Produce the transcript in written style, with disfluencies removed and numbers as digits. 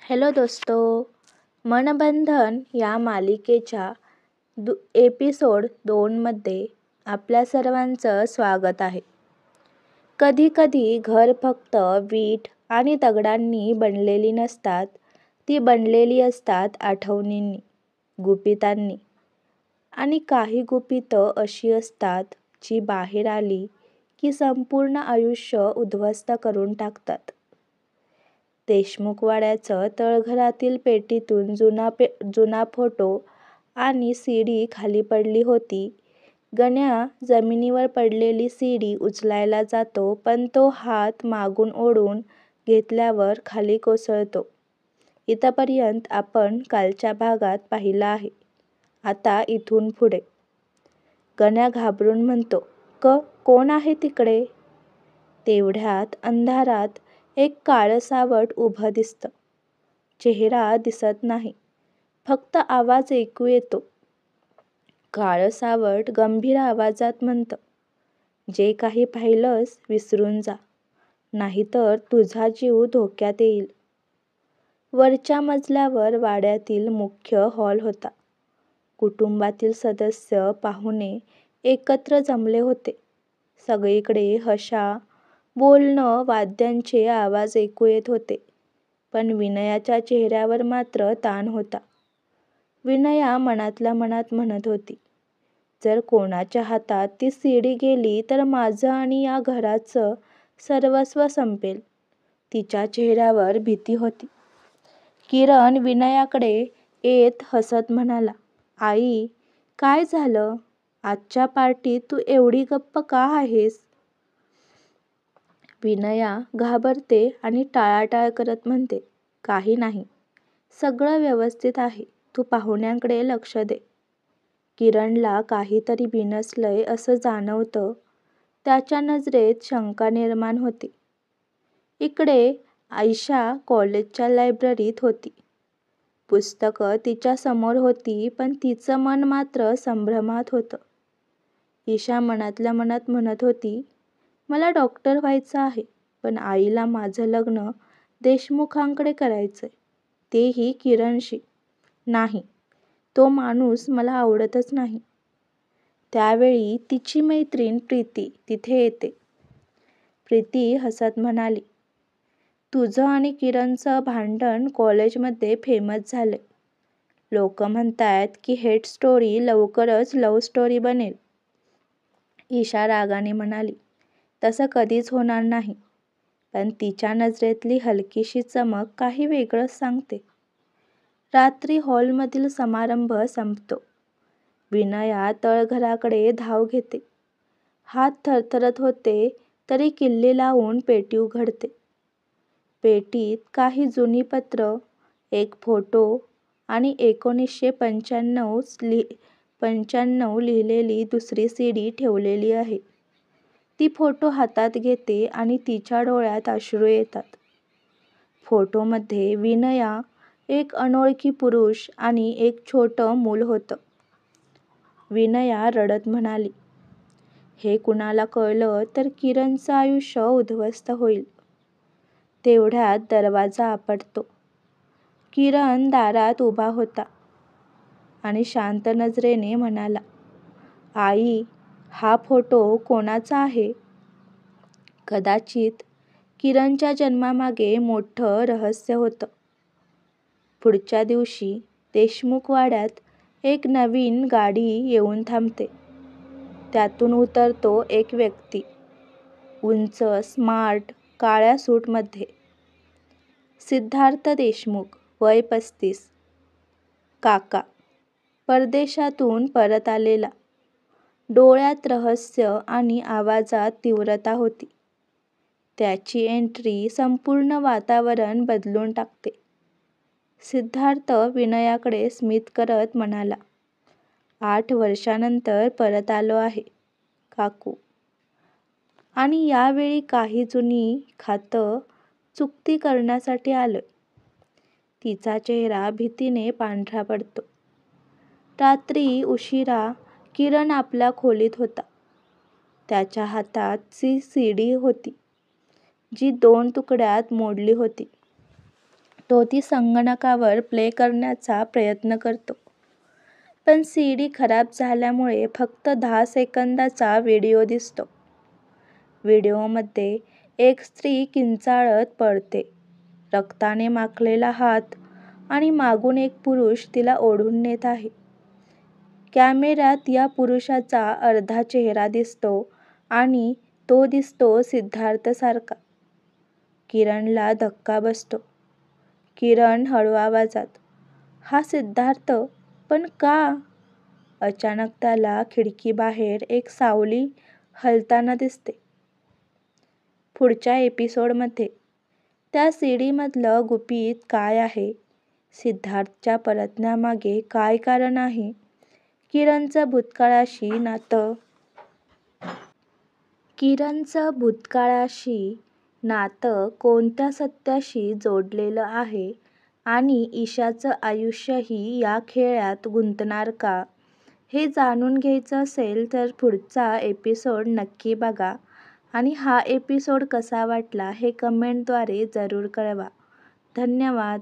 Hello दोस्तो, मनबंधन या मालिकेच्या एपिसोड 2मध्ये आपल्या सर्वांचं स्वागत आहे. कधी कधी घर फक्त वीट आणि दगडांनी बनलेली नसतात, ती बनलेली असतात आठवणींनी, गुपितांनी. आणि काही गुपितं अशी असतात जी बाहेर आली की संपूर्ण आयुष्य उद्ध्वस्त करून टाकतात. देशमुखवाड्याचं तळघरातील पेटीतून जुना फोटो आणि सीडी खाली पडली होती. गण्या जमिनीवर पडलेली सीडी उचलायला जातो, पण तो हात मागून ओढून घेतल्यावर खाली कोसळतो. इथपर्यंत आपण कालच्या भागात पाहिलं आहे. आता इथून पुढे. गण्या घाबरून म्हणतो, कोण आहे तिकडे? तेवढ्यात अंधारात एक काळं सावट उभं दिसतं. चेहरा दिसत नाही, फक्त आवाज ऐकू येतो. काळं सावट गंभीर आवाजात म्हणतं, जे काही पाहिलंस विसरून जा, नाहीतर तुझा जीव धोक्यात येईल. वरच्या मजल्यावर वाड्यातील मुख्य हॉल होता. कुटुंबातील सदस्य, पाहुणे एकत्र जमले होते. सगळीकडे हशा, बोलणं, वाद्यांचे आवाज ऐकू येत होते. पण विनयाच्या चेहऱ्यावर मात्र ताण होता. विनया मनातल्या मनात म्हणत होती, जर कोणाच्या हातात ती सीडी गेली तर माझं आणि या घराचं सर्वस्व संपेल. तिच्या चेहऱ्यावर भीती होती. किरण विनयाकडे येत हसत म्हणाला, आई, काय झालं? आजच्या पार्टीत तू एवढी गप्प का आहेस? विनया घाबरते आणि टाळाटाळ करत म्हणते, काही नाही, सगळं व्यवस्थित आहे. तू पाहुण्यांकडे लक्ष दे. किरणला काहीतरी बिनसलंय असं जाणवतं. त्याच्या नजरेत शंका निर्माण होती. इकडे आयशा कॉलेजच्या लायब्ररीत होती. पुस्तकं तिच्या समोर होती, पण तिचं मन मात्र संभ्रमात होतं. ईशा मनातल्या मनात म्हणत होती, मला डॉक्टर व्हायचं आहे, पण आईला माझं लग्न देशमुखांकडे करायचंय, तेही किरणशी. नाही, तो माणूस मला आवडतच नाही. त्यावेळी तिची मैत्रीण प्रीती तिथे येते. प्रीती हसत म्हणाली, तुझं आणि किरणचं भांडण कॉलेजमध्ये फेमस झालंय. लोक म्हणतायत की हेट स्टोरी लवकरच लव्ह स्टोरी बनेल. ईशा रागाने म्हणाली, तसं कधीच होणार नाही. पण तिच्या नजरेतली हलकीशी चमक काही वेगळंच सांगते. रात्री हॉलमधील समारंभ संपतो. विनया तळघराकडे धाव घेते. हात थरथरत होते तरी किल्ली लावून पेटी उघडते. पेटीत काही जुनी पत्र, एक फोटो आणि 1995 लिहिलेली दुसरी सीडी ठेवलेली आहे. ती फोटो हातात घेते आणि तिच्या डोळ्यात अश्रू येतात. फोटोमध्ये विनया, एक अनोळखी पुरुष आणि एक छोटं मूल होतं. विनया रडत म्हणाली, हे कुणाला कळलं तर किरणचं आयुष्य उद्ध्वस्त होईल. तेवढ्यात दरवाजा आपटतो. किरण दारात उभा होता आणि शांत नजरेने म्हणाला, आई, हा फोटो कोणाचा आहे? कदाचित किरणच्या जन्मामागे मोठं रहस्य होतं. पुढच्या दिवशी देशमुखवाड्यात एक नवीन गाडी येऊन थांबते. त्यातून उतरतो एक व्यक्ती, उंच, स्मार्ट, काळ्या सूटमध्ये. सिद्धार्थ देशमुख, वय 35. काका, परदेशातून परत आलेला. डोळ्यात रहस्य आणि आवाजात तीव्रता होती. त्याची एंट्री संपूर्ण वातावरण बदलून टाकते. सिद्धार्थ विनयाकडे स्मित करत म्हणाला, 8 वर्षांनंतर परत आलो आहे काकू. आणि यावेळी काही जुनी खातं चुकती करण्यासाठी आलोय. तिचा चेहरा भीतीने पांढरा पडतो. रात्री उशिरा किरण आपल्या खोलीत होता. त्याच्या हातात ती सीडी होती, जी 2 तुकड्यात मोडली होती. तो ती संगणकावर प्ले करण्याचा प्रयत्न करतो. पण सीडी खराब झाल्यामुळे फक्त 10 सेकंदाचा व्हिडिओ दिसतो. व्हिडिओमध्ये एक स्त्री किंचाळत पडते, रक्ताने माखलेला हात आणि मागून एक पुरुष तिला ओढून नेत आहे. कॅमेऱ्यात या पुरुषाचा अर्धा चेहरा दिसतो आणि तो दिसतो सिद्धार्थसारखा. किरणला धक्का बसतो. किरण हळू आवाजात, हा सिद्धार्थ, पण का? अचानक त्याला खिडकीबाहेर एक सावली हलताना दिसते. पुढच्या एपिसोडमध्ये त्या सीडीमधलं गुपित काय आहे? सिद्धार्थच्या परतण्यामागे काय कारण आहे? किरणचं भूतकाळाशी नातं कोणत्या सत्याशी जोडलेलं आहे आणि ईशाचं आयुष्यही या खेळात गुंतणार का? हे जाणून घ्यायचं असेल तर पुढचा एपिसोड नक्की बघा आणि हा एपिसोड कसा वाटला हे कमेंटद्वारे जरूर कळवा. धन्यवाद.